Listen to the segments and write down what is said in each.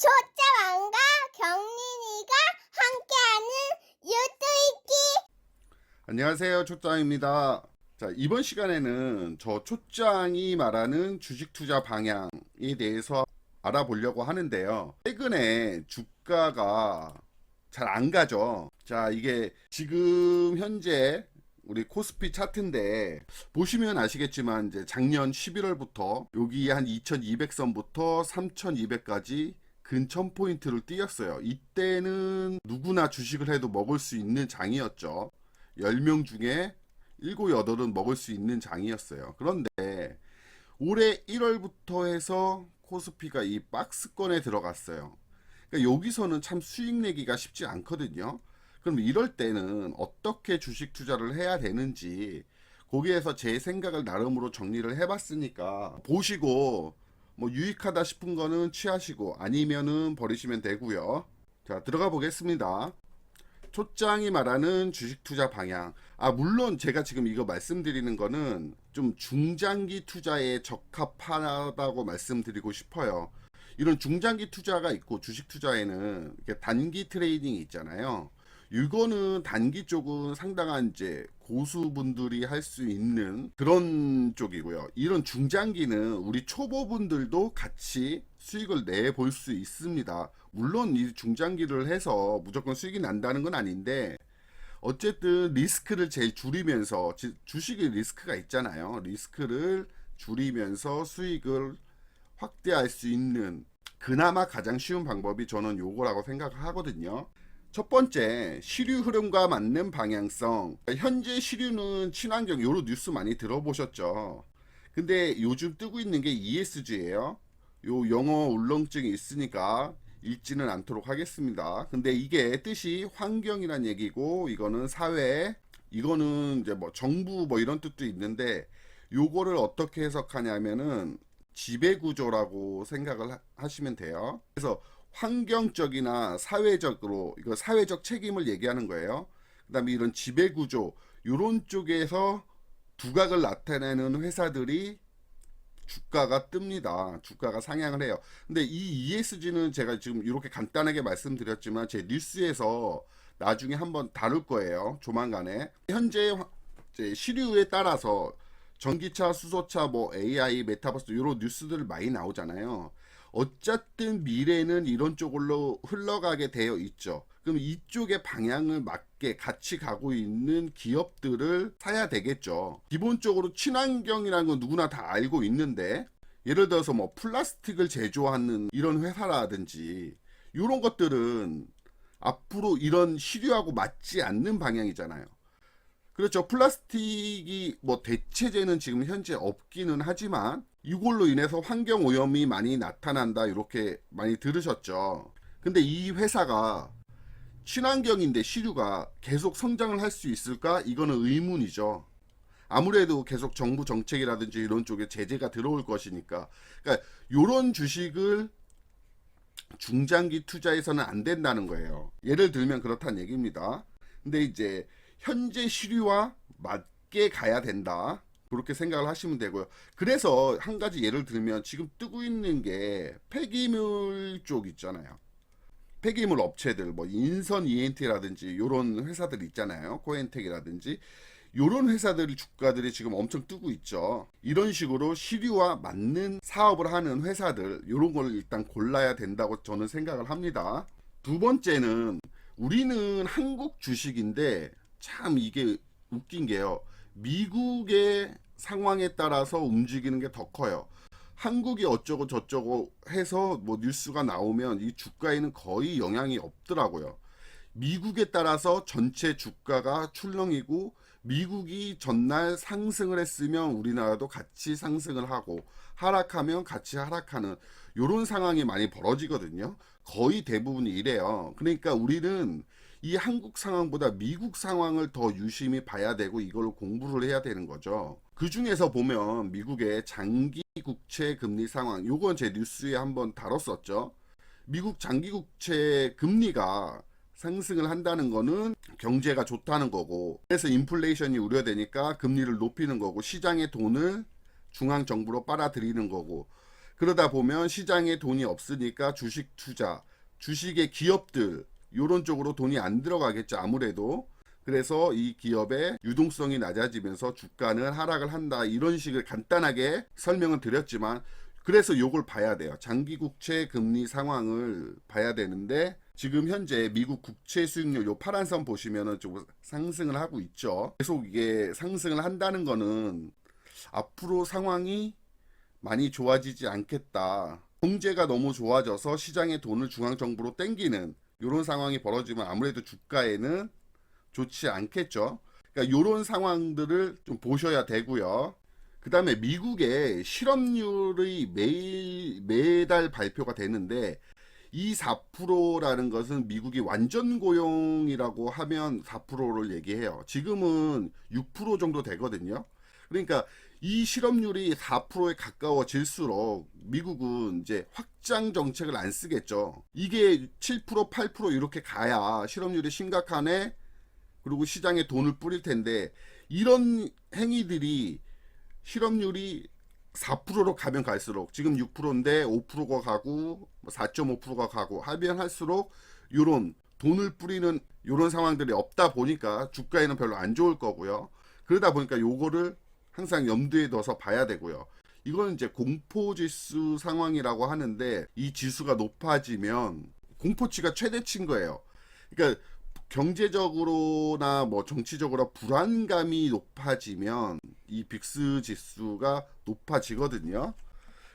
초짜왕과 경린이가 함께하는 유튜브기. 안녕하세요, 초짱입니다. 자, 이번 시간에는 저 초짱이 말하는 주식 투자 방향에 대해서 알아보려고 하는데요. 최근에 주가가 잘 안 가죠. 자, 이게 지금 현재 우리 코스피 차트인데 보시면 아시겠지만 이제 작년 11월부터 여기 한 2200선부터 3200까지 근 1000포인트를 뛰었어요. 이때는 누구나 주식을 해도 먹을 수 있는 장이었죠. 10명 중에 7, 8은 먹을 수 있는 장이었어요. 그런데 올해 1월부터 해서 코스피가 이 박스권에 들어갔어요. 그러니까 여기서는 참 수익 내기가 쉽지 않거든요. 그럼 이럴 때는 어떻게 주식 투자를 해야 되는지 거기에서 제 생각을 나름으로 정리를 해봤으니까 보시고 뭐 유익하다 싶은 거는 취하시고 아니면은 버리시면 되고요. 자, 들어가 보겠습니다. 초짱이 말하는 주식 투자 방향. 물론 제가 지금 이거 말씀드리는 거는 좀 중장기 투자에 적합하다고 말씀드리고 싶어요. 이런 중장기 투자가 있고 주식 투자에는 이렇게 단기 트레이딩이 있잖아요. 이거는 단기 쪽은 상당한 이제 고수분들이 할 수 있는 그런 쪽이고요. 이런 중장기는 우리 초보분들도 같이 수익을 내볼 수 있습니다. 물론 이 중장기를 해서 무조건 수익이 난다는 건 아닌데 어쨌든 리스크를 제일 줄이면서 주식의 리스크가 있잖아요. 리스크를 줄이면서 수익을 확대할 수 있는 그나마 가장 쉬운 방법이 저는 요거라고 생각하거든요. 첫 번째, 시류 흐름과 맞는 방향성. 현재 시류는 친환경, 요런 뉴스 많이 들어보셨죠. 근데 요즘 뜨고 있는 게 ESG예요. 요 영어 울렁증이 있으니까 읽지는 않도록 하겠습니다. 근데 이게 뜻이 환경이란 얘기고, 이거는 사회, 이거는 이제 뭐 정부 뭐 이런 뜻도 있는데, 요거를 어떻게 해석하냐면은 지배구조라고 생각을 하시면 돼요. 그래서 환경적이나 사회적으로 이거 사회적 책임을 얘기하는 거예요. 그다음에 이런 지배구조 이런 쪽에서 두각을 나타내는 회사들이 주가가 뜹니다. 주가가 상향을 해요. 근데 이 ESG는 제가 지금 이렇게 간단하게 말씀드렸지만 제 뉴스에서 나중에 한번 다룰 거예요. 조만간에. 현재 시류에 따라서 전기차, 수소차, 뭐 AI, 메타버스 이런 뉴스들 많이 나오잖아요. 어쨌든 미래는 이런 쪽으로 흘러가게 되어 있죠. 그럼 이쪽의 방향을 맞게 같이 가고 있는 기업들을 사야 되겠죠. 기본적으로 친환경이라는 건 누구나 다 알고 있는데 예를 들어서 뭐 플라스틱을 제조하는 이런 회사라든지 이런 것들은 앞으로 이런 시류하고 맞지 않는 방향이잖아요. 그렇죠. 플라스틱이 뭐 대체제는 지금 현재 없기는 하지만 이걸로 인해서 환경 오염이 많이 나타난다 이렇게 많이 들으셨죠. 근데 이 회사가 친환경인데 시류가 계속 성장을 할 수 있을까? 이거는 의문이죠. 아무래도 계속 정부 정책이라든지 이런 쪽에 제재가 들어올 것이니까. 그러니까 이런 주식을 중장기 투자해서는 안 된다는 거예요. 예를 들면 그렇다는 얘기입니다. 근데 이제 현재 시류와 맞게 가야 된다. 그렇게 생각을 하시면 되고요. 그래서 한 가지 예를 들면 지금 뜨고 있는 게 폐기물 쪽 있잖아요. 폐기물 업체들 뭐 인선 ENT라든지 요런 회사들 있잖아요. 코엔텍이라든지 요런 회사들 주가들이 지금 엄청 뜨고 있죠. 이런 식으로 시류와 맞는 사업을 하는 회사들 요런 걸 일단 골라야 된다고 저는 생각을 합니다. 두 번째는 우리는 한국 주식인데 참 이게 웃긴 게요. 미국의 상황에 따라서 움직이는 게 더 커요. 한국이 어쩌고 저쩌고 해서 뭐 뉴스가 나오면 이 주가에는 거의 영향이 없더라고요. 미국에 따라서 전체 주가가 출렁이고 미국이 전날 상승을 했으면 우리나라도 같이 상승을 하고 하락하면 같이 하락하는 이런 상황이 많이 벌어지거든요. 거의 대부분이 이래요. 그러니까 우리는 이 한국 상황보다 미국 상황을 더 유심히 봐야 되고 이걸 공부를 해야 되는 거죠. 그 중에서 보면 미국의 장기 국채 금리 상황, 요건 제 뉴스에 한번 다뤘었죠. 미국 장기 국채 금리가 상승을 한다는 거는 경제가 좋다는 거고, 그래서 인플레이션이 우려되니까 금리를 높이는 거고, 시장의 돈을 중앙정부로 빨아들이는 거고, 그러다 보면 시장에 돈이 없으니까 주식 투자, 주식의 기업들 요런 쪽으로 돈이 안 들어가겠죠, 아무래도. 그래서 이 기업의 유동성이 낮아지면서 주가는 하락을 한다, 이런 식을 간단하게 설명을 드렸지만, 그래서 요걸 봐야 돼요. 장기 국채 금리 상황을 봐야 되는데, 지금 현재 미국 국채 수익률 요 파란 선 보시면은 좀 상승을 하고 있죠. 계속 이게 상승을 한다는 거는 앞으로 상황이 많이 좋아지지 않겠다. 경제가 너무 좋아져서 시장에 돈을 중앙정부로 땡기는 이런 상황이 벌어지면 아무래도 주가에는 좋지 않겠죠. 그러니까 이런 상황들을 좀 보셔야 되고요. 그 다음에 미국의 실업률이 매달 발표가 되는데, 이 4%라는 것은 미국이 완전 고용이라고 하면 4%를 얘기해요. 지금은 6% 정도 되거든요. 그러니까 이 실업률이 4%에 가까워질수록 미국은 이제 확장 정책을 안 쓰겠죠. 이게 7%, 8% 이렇게 가야 실업률이 심각하네. 그리고 시장에 돈을 뿌릴 텐데, 이런 행위들이 실업률이 4%로 가면 갈수록, 지금 6%인데 5%가 가고 4.5%가 가고 하면 할수록 이런 돈을 뿌리는 이런 상황들이 없다 보니까 주가에는 별로 안 좋을 거고요. 그러다 보니까 요거를 항상 염두에 둬서 봐야 되고요. 이거는 이제 공포지수 상황이라고 하는데, 이 지수가 높아지면 공포치가 최대치인 거예요. 그러니까 경제적으로나 뭐 정치적으로 불안감이 높아지면 이 빅스 지수가 높아지거든요.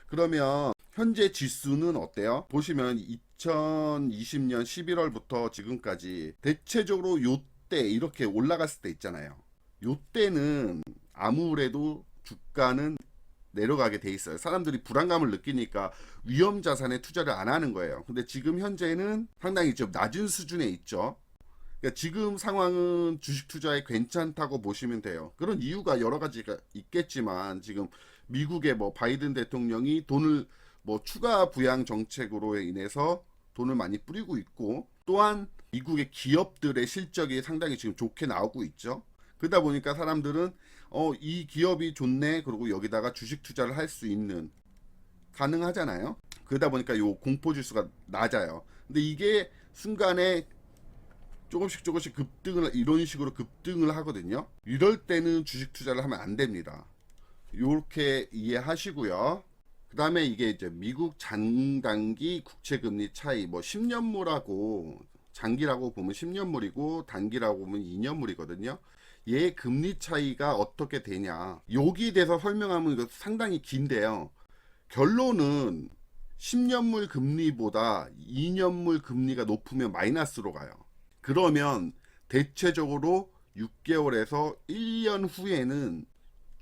그러면 현재 지수는 어때요? 보시면 2020년 11월부터 지금까지 대체적으로 요때 이렇게 올라갔을 때 있잖아요. 요때는 아무래도 주가는 내려가게 돼 있어요. 사람들이 불안감을 느끼니까 위험 자산에 투자를 안 하는 거예요. 근데 지금 현재는 상당히 좀 낮은 수준에 있죠. 그러니까 지금 상황은 주식 투자에 괜찮다고 보시면 돼요. 그런 이유가 여러 가지가 있겠지만, 지금 미국의 뭐 바이든 대통령이 돈을 뭐 추가 부양 정책으로 인해서 돈을 많이 뿌리고 있고, 또한 미국의 기업들의 실적이 상당히 지금 좋게 나오고 있죠. 그러다 보니까 사람들은 이 기업이 좋네, 그리고 여기다가 주식 투자를 할 수 있는, 가능하잖아요. 그러다 보니까 요 공포 지수가 낮아요. 근데 이게 순간에 조금씩 급등을, 이런 식으로 급등을 하거든요. 이럴 때는 주식 투자를 하면 안 됩니다. 이렇게 이해하시고요. 그 다음에 이게 이제 미국 장단기 국채금리 차이, 뭐 10년물하고 장기라고 보면 10년물이고 단기라고 보면 2년물이거든요. 얘 금리 차이가 어떻게 되냐, 여기에 대해서 설명하면 이거 상당히 긴데요. 결론은 10년물 금리보다 2년물 금리가 높으면 마이너스로 가요. 그러면 대체적으로 6개월에서 1년 후에는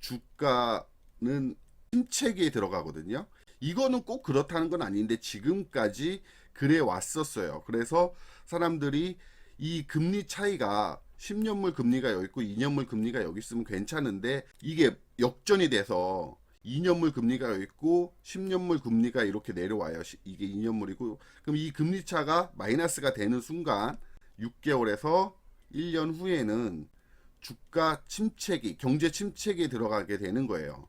주가는 침체기에 들어가거든요. 이거는 꼭 그렇다는 건 아닌데 지금까지 그래 왔었어요. 그래서 사람들이 이 금리 차이가 10년물 금리가 여기 있고 2년물 금리가 여기 있으면 괜찮은데, 이게 역전이 돼서 2년물 금리가 여기 있고 10년물 금리가 이렇게 내려와요. 이게 2년물이고, 그럼 이 금리 차가 마이너스가 되는 순간 6개월에서 1년 후에는 주가 침체기, 경제 침체기에 들어가게 되는 거예요.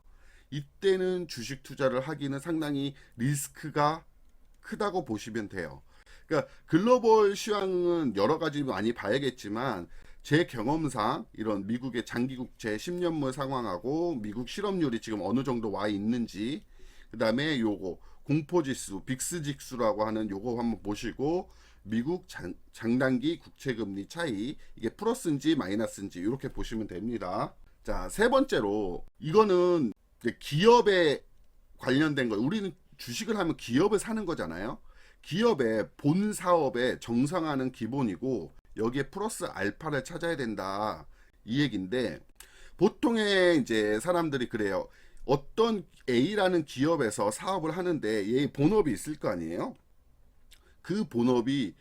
이때는 주식 투자를 하기는 상당히 리스크가 크다고 보시면 돼요. 그러니까 글로벌 시황은 여러 가지 많이 봐야겠지만, 제 경험상 이런 미국의 장기국채 10년물 상황하고 미국 실업률이 지금 어느 정도 와 있는지, 그 다음에 요거 공포지수, 빅스지수라고 하는 요거 한번 보시고, 미국 장단기 국채금리 차이, 이게 플러스인지 마이너스인지 이렇게 보시면 됩니다. 자, 세 번째로, 이거는 기업에 관련된 거. 우리는 주식을 하면 기업을 사는 거잖아요. 기업의 본 사업에 정상화는 기본이고, 여기에 플러스 알파를 찾아야 된다, 이 얘기인데, 보통의 이제 사람들이 그래요. 어떤 A라는 기업에서 사업을 하는데 얘 본업이 있을 거 아니에요. 그 본업이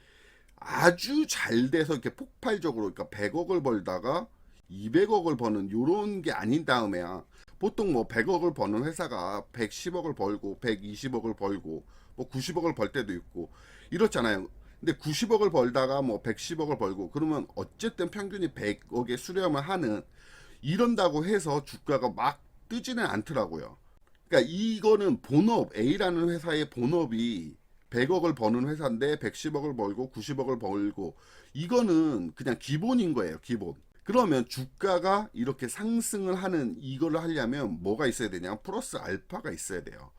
아주 잘 돼서 이렇게 폭발적으로, 그러니까 100억을 벌다가 200억을 버는 요런 게 아닌 다음에야, 보통 뭐 100억을 버는 회사가 110억을 벌고 120억을 벌고 뭐 90억을 벌 때도 있고 이렇잖아요. 근데 90억을 벌다가 뭐 110억을 벌고 그러면 어쨌든 평균이 100억에 수렴을 하는, 이런다고 해서 주가가 막 뜨지는 않더라고요. 그러니까 그러니까 이거는 본업, A라는 회사의 본업이 100억을 버는 회사인데 110억을 벌고 90억을 벌고, 이거는 그냥 기본인 거예요, 기본. 그러면 주가가 이렇게 상승을 하는 이거를 하려면 뭐가 있어야 되냐? 플러스 알파가 있어야 돼요.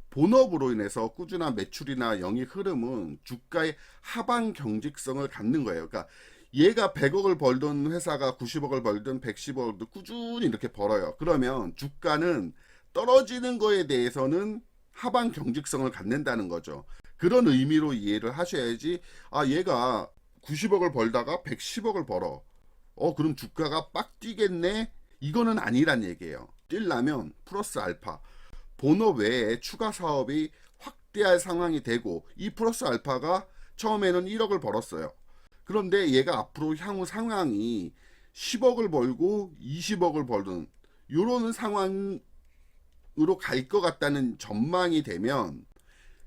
본업으로 인해서 꾸준한 매출이나 영익 흐름은 주가의 하방 경직성을 갖는 거예요. 그러니까 얘가 100억을 벌던 회사가 90억을 벌든 110억을 꾸준히 이렇게 벌어요. 그러면 주가는 떨어지는 거에 대해서는 하방 경직성을 갖는다는 거죠. 그런 의미로 이해를 하셔야지, 아, 얘가 90억을 벌다가 110억을 벌어. 그럼 주가가 빡 뛰겠네? 이거는 아니란 얘기예요. 뛰려면 플러스 알파. 본업 외에 추가 사업이 확대할 상황이 되고, 이 플러스 알파가 처음에는 1억을 벌었어요. 그런데 얘가 앞으로 향후 상황이 10억을 벌고 20억을 벌든 요런 상황으로 갈 것 같다는 전망이 되면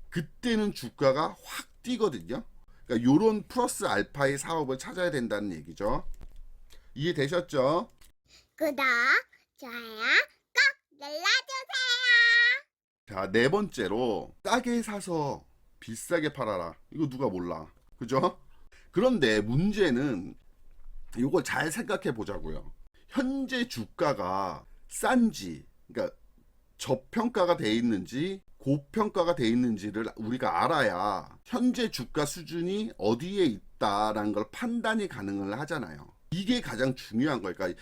그때는 주가가 확 뛰거든요. 그러니까 요런 플러스 알파의 사업을 찾아야 된다는 얘기죠. 이해되셨죠? 구독, 좋아요 꼭 눌러주세요. 자, 네 번째로 싸게 사서 비싸게 팔아라. 이거 누가 몰라. 그죠? 그런데 문제는 이걸 잘 생각해 보자고요. 현재 주가가 싼지, 그러니까 저평가가 돼 있는지 고평가가 돼 있는지를 우리가 알아야 현재 주가 수준이 어디에 있다라는 걸 판단이 가능을 하잖아요. 이게 가장 중요한 거예요. 그러니까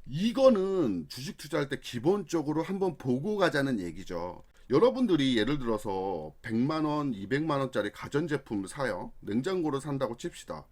이거는 주식 투자할 때 기본적으로 한번 보고 가자는 얘기죠. 여러분들이 예를 들어서 100만원, 200만원짜리 가전제품을 사요. 냉장고를 산다고 칩시다.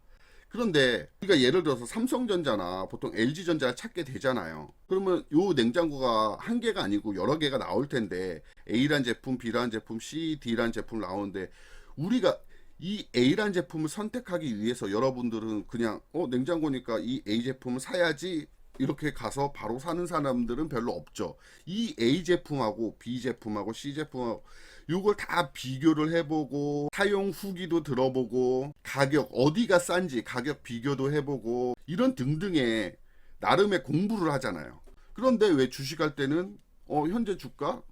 그런데 우리가 예를 들어서 삼성전자나 보통 LG전자를 찾게 되잖아요. 그러면 요 냉장고가 한 개가 아니고 여러 개가 나올 텐데, A란 제품, B란 제품, C, D란 제품 나오는데, 우리가 이 A란 제품을 선택하기 위해서 여러분들은 그냥 냉장고니까 이 A 제품을 사야지 이렇게 가서 바로 사는 사람들은 별로 없죠. 이 A 제품하고 B 제품하고 C 제품하고 요걸 다 비교를 해보고 사용 후기도 들어보고 가격 어디가 싼지 가격 비교도 해보고 이런 등등의 나름의 공부를 하잖아요. 그런데 왜 주식할 때는 현재 주가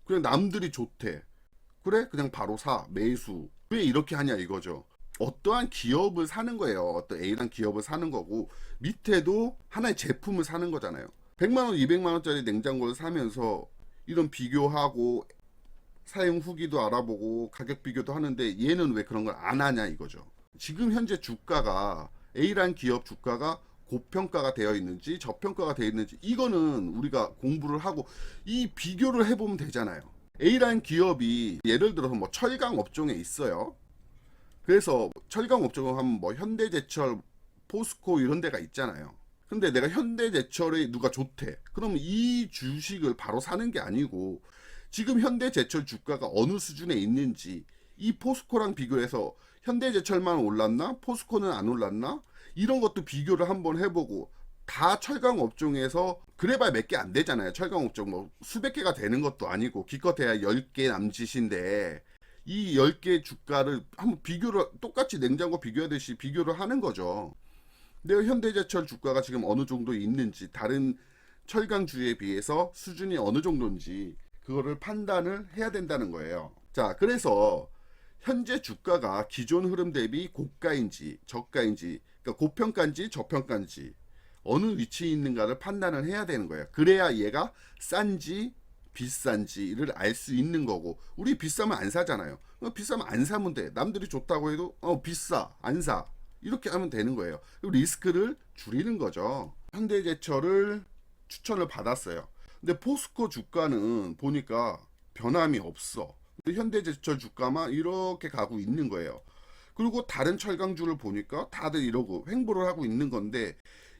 그냥 남들이 좋대, 그래 그냥 바로 사, 매수, 왜 이렇게 하냐 이거죠. 어떠한 기업을 사는 거예요. 어떤 A란 기업을 사는 거고, 밑에도 하나의 제품을 사는 거잖아요. 100만원, 200만원짜리 냉장고를 사면서 이런 비교하고 사용 후기도 알아보고 가격 비교도 하는데 얘는 왜 그런 걸 안 하냐 이거죠. 지금 현재 주가가 A란 기업 주가가 고평가가 되어 있는지 저평가가 되어 있는지 이거는 우리가 공부를 하고 이 비교를 해보면 되잖아요. A란 기업이 예를 들어서 뭐 철강 업종에 있어요. 그래서 철강 업종을 하면 뭐 현대제철, 포스코 이런 데가 있잖아요. 근데 내가 현대제철에 누가 좋대. 그러면 이 주식을 바로 사는 게 아니고 지금 현대제철 주가가 어느 수준에 있는지, 이 포스코랑 비교해서 현대제철만 올랐나? 포스코는 안 올랐나? 이런 것도 비교를 한번 해보고, 다 철강 업종에서 그래봐야 몇 개 안 되잖아요. 철강 업종 뭐 수백 개가 되는 것도 아니고 기껏해야 10개 남짓인데 이 10개 주가를 한번 비교를 똑같이 냉장고 비교하듯이 비교를 하는 거죠. 내가 현대제철 주가가 지금 어느 정도 있는지, 다른 철강주에 비해서 수준이 어느 정도인지 그거를 판단을 해야 된다는 거예요. 자, 그래서 현재 주가가 기존 흐름 대비 고가인지 저가인지, 그러니까 고평가인지 저평가인지 어느 위치에 있는가를 판단을 해야 되는 거예요. 그래야 얘가 싼지 비싼지를 알 수 있는 거고, 우리 비싸면 안 사잖아요. 비싸면 안 사면 돼. 남들이 좋다고 해도 비싸, 안 사, 이렇게 하면 되는 거예요. 리스크를 줄이는 거죠. 현대제철을 추천을 받았어요. 근데 포스코 주가는 보니까 변함이 없어. 근데 현대제철 주가만 이렇게 가고 있는 거예요. 그리고 다른 철강주를 보니까 다들 이러고 횡보를 하고 있는 건데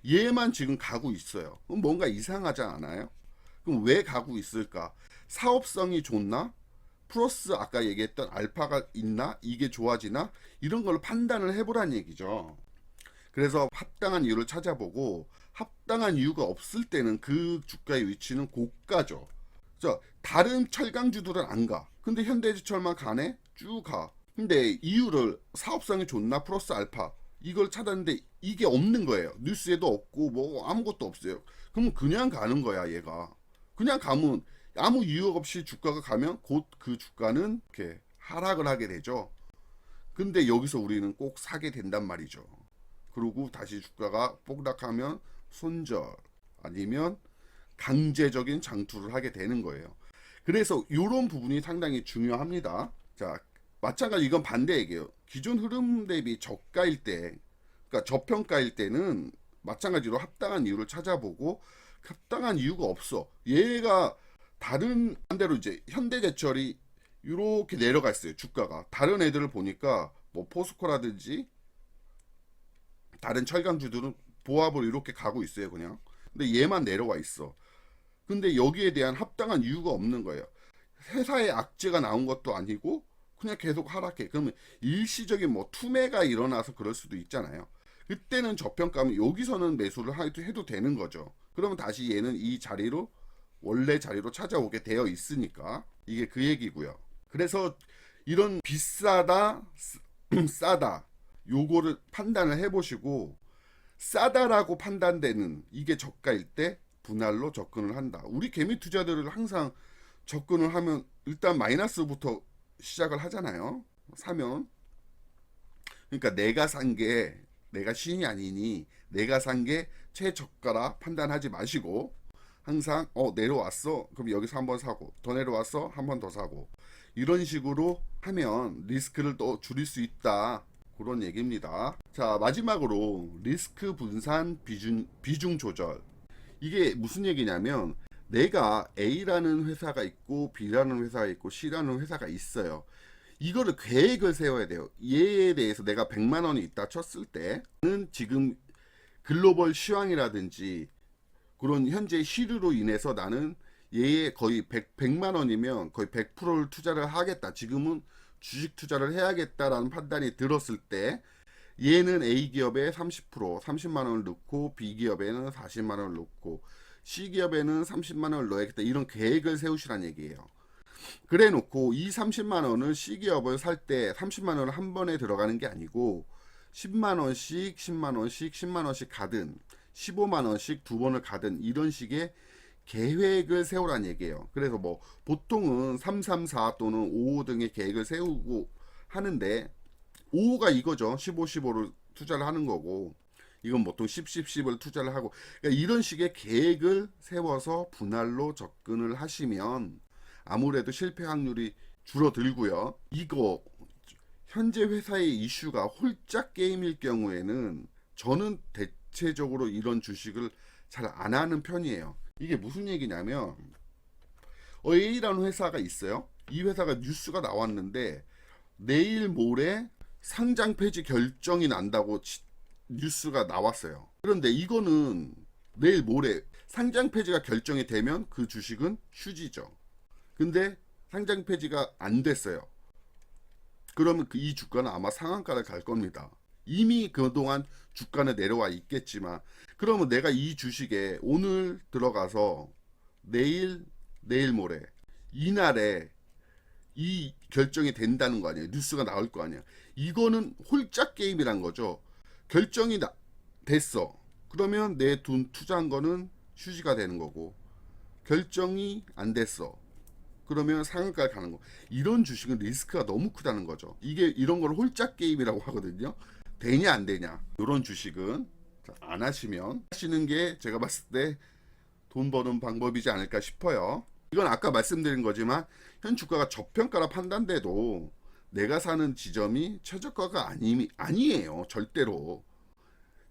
얘만 지금 가고 있어요. 그럼 뭔가 이상하지 않아요? 그럼 왜 가고 있을까? 사업성이 좋나? 플러스 아까 얘기했던 알파가 있나? 이게 좋아지나? 이런 걸 판단을 해보란 얘기죠. 그래서 합당한 이유를 찾아보고, 합당한 이유가 없을 때는 그 주가의 위치는 고가죠. 다른 철강주들은 안 가. 근데 현대제철만 가네? 쭉 가. 근데 이유를 사업성이 좋나? 플러스 알파. 이걸 찾았는데 이게 없는 거예요. 뉴스에도 없고 뭐 아무것도 없어요. 그럼 그냥 가는 거야 얘가. 그냥 가면 아무 이유 없이 주가가 가면 곧 그 주가는 이렇게 하락을 하게 되죠. 근데 여기서 우리는 꼭 사게 된단 말이죠. 그리고 다시 주가가 폭락하면 손절 아니면 강제적인 장투를 하게 되는 거예요. 그래서 이런 부분이 상당히 중요합니다. 자, 마찬가지 이건 반대 얘기예요. 기존 흐름 대비 저가일 때, 그러니까 저평가일 때는 마찬가지로 합당한 이유를 찾아보고 합당한 이유가 없어. 얘가 다른 반대로 이제 현대제철이 이렇게 내려가 있어요. 주가가 다른 애들을 보니까 뭐 포스코라든지 다른 철강주들은 보합을 이렇게 가고 있어요. 그냥. 근데 얘만 내려와 있어. 근데 여기에 대한 합당한 이유가 없는 거예요. 회사에 악재가 나온 것도 아니고 그냥 계속 하락해. 그러면 일시적인 뭐 투매가 일어나서 그럴 수도 있잖아요. 그때는 저평가면 여기서는 매수를 해도 되는 거죠. 그러면 다시 얘는 이 자리로 원래 자리로 찾아오게 되어 있으니까 이게 그 얘기고요. 그래서 이런 비싸다 싸다 요거를 판단을 해보시고 싸다라고 판단되는 이게 저가일 때 분할로 접근을 한다. 우리 개미 투자들을 항상 접근을 하면 일단 마이너스부터 시작을 하잖아요. 사면. 그러니까 내가 산 게 내가 신이 아니니 내가 산 게 최저가라 판단하지 마시고 항상 내려왔어. 그럼 여기서 한번 사고 더 내려왔어. 한 번 더 사고 이런 식으로 하면 리스크를 또 줄일 수 있다. 그런 얘기입니다. 자, 마지막으로 리스크 분산 비중 조절. 이게 무슨 얘기냐면 내가 A라는 회사가 있고 B라는 회사가 있고 C라는 회사가 있어요. 이거를 계획을 세워야 돼요. 얘에 대해서 내가 100만 원이 있다 쳤을 때는 지금 글로벌 시황이라든지 그런 현재 시류로 인해서 나는 얘에 거의 100만 원이면 거의 100%를 투자를 하겠다. 지금은 주식 투자를 해야겠다라는 판단이 들었을 때 얘는 A 기업에 30% 30만 원을 넣고 B 기업에는 40만 원을 넣고 C 기업에는 30만 원을 넣어야겠다. 이런 계획을 세우시란 얘기예요. 그래 놓고 이 30만 원을 C 기업을 살 때 30만 원을 한 번에 들어가는 게 아니고 10만 원씩 10만 원씩 10만 원씩 가든 15만 원씩 두 번을 가든 이런 식의 계획을 세우란 얘기예요. 그래서 뭐 보통은 334 또는 55 등의 계획을 세우고 하는데 55가 이거죠. 15, 15를 투자를 하는 거고 이건 보통 10, 10, 10을 투자를 하고 그러니까 이런 식의 계획을 세워서 분할로 접근을 하시면 아무래도 실패 확률이 줄어들고요. 이거 현재 회사의 이슈가 홀짝 게임일 경우에는 저는 대체적으로 이런 주식을 잘 안 하는 편이에요. 이게 무슨 얘기냐면 A라는 회사가 있어요. 이 회사가 뉴스가 나왔는데 내일 모레 상장 폐지 결정이 난다고 뉴스가 나왔어요. 그런데 이거는 내일 모레 상장 폐지가 결정이 되면 그 주식은 휴지죠. 근데 상장 폐지가 안 됐어요. 그러면 이 주가는 아마 상한가를 갈 겁니다. 이미 그동안 주가는 내려와 있겠지만 그러면 내가 이 주식에 오늘 들어가서 내일 모레 이날에 이 결정이 된다는 거 아니에요. 뉴스가 나올 거 아니에요. 이거는 홀짝 게임이란 거죠. 결정이 됐어. 그러면 내 돈 투자한 거는 휴지가 되는 거고 결정이 안 됐어. 그러면 상한가에 가는 거. 이런 주식은 리스크가 너무 크다는 거죠. 이게 이런 걸 홀짝 게임이라고 하거든요. 되냐 안 되냐. 이런 주식은 안 하시면 하시는 게 제가 봤을 때 돈 버는 방법이지 않을까 싶어요. 이건 아까 말씀드린 거지만 현 주가가 저평가라 판단돼도 내가 사는 지점이 최저가가 아니에요. 절대로.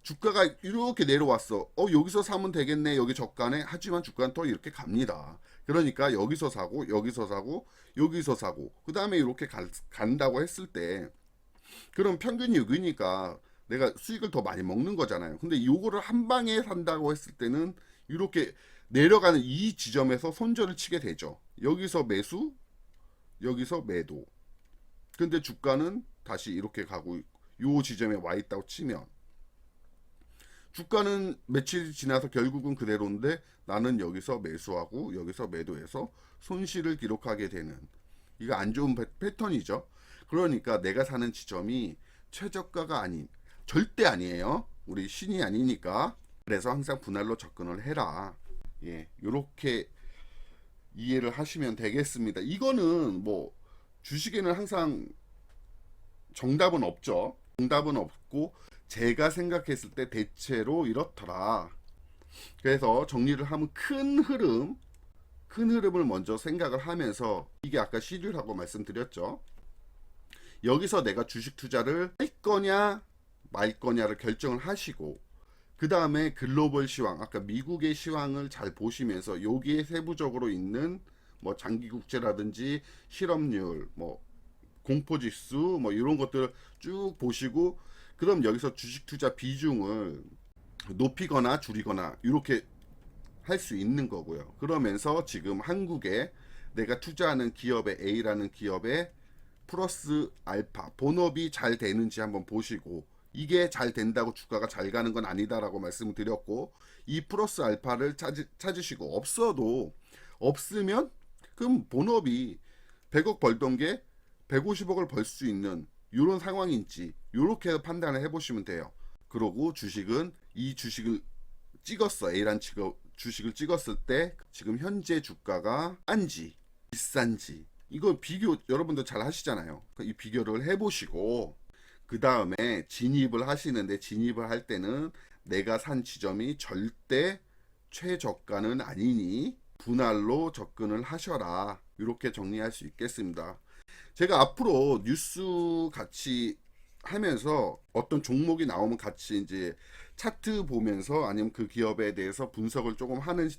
주가가 이렇게 내려왔어. 여기서 사면 되겠네. 여기 저가네. 하지만 주가는 또 이렇게 갑니다. 그러니까 여기서 사고 여기서 사고 여기서 사고 그 다음에 이렇게 간다고 했을 때 그럼 평균이 6이니까 내가 수익을 더 많이 먹는 거잖아요. 근데 요거를 한 방에 산다고 했을 때는 이렇게 내려가는 이 지점에서 손절을 치게 되죠. 여기서 매수 여기서 매도. 근데 주가는 다시 이렇게 가고 요 지점에 와 있다고 치면 주가는 며칠 지나서 결국은 그대로인데 나는 여기서 매수하고 여기서 매도해서 손실을 기록하게 되는 이거 안 좋은 패턴이죠. 그러니까 내가 사는 지점이 최저가가 절대 아니에요. 우리 신이 아니니까. 그래서 항상 분할로 접근을 해라. 예, 요렇게 이해를 하시면 되겠습니다. 이거는 뭐 주식에는 항상 정답은 없죠. 정답은 없고 제가 생각했을 때 대체로 이렇더라. 그래서 정리를 하면 큰 흐름을 먼저 생각을 하면서, 이게 아까 시듈하고 말씀드렸죠. 여기서 내가 주식 투자를 할 거냐 말 거냐를 결정을 하시고, 그 다음에 글로벌 시황, 아까 미국의 시황을 잘 보시면서 여기에 세부적으로 있는 뭐 장기 국채라든지 실업률, 뭐 공포지수, 뭐 이런 것들을 쭉 보시고, 그럼 여기서 주식 투자 비중을 높이거나 줄이거나 이렇게 할 수 있는 거고요. 그러면서 지금 한국에 내가 투자하는 기업의 A라는 기업의 플러스 알파 본업이 잘 되는지 한번 보시고, 이게 잘 된다고 주가가 잘 가는 건 아니다라고 말씀을 드렸고, 이 플러스 알파를 찾으시고, 없으면 그럼 본업이 100억 벌던 게 150억을 벌 수 있는 이런 상황인지 이렇게 판단을 해보시면 돼요. 그러고 주식은 이 주식을 찍었어, A란 주식을 찍었을 때 지금 현재 주가가 싼지 비싼지, 이거 비교 여러분들 잘 하시잖아요. 이 비교를 해보시고, 그 다음에 진입을 하시는데, 진입을 할 때는 내가 산 지점이 절대 최저가는 아니니 분할로 접근을 하셔라. 이렇게 정리할 수 있겠습니다. 제가 앞으로 뉴스 같이 하면서 어떤 종목이 나오면 같이 이제 차트 보면서 아니면 그 기업에 대해서 분석을 조금 하는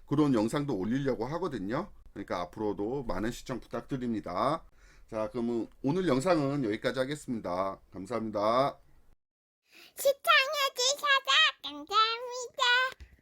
그런 영상도 올리려고 하거든요. 그러니까 앞으로도 많은 시청 부탁드립니다. 자, 그러면 오늘 영상은 여기까지 하겠습니다. 감사합니다. 시청해주셔서 감사합니다.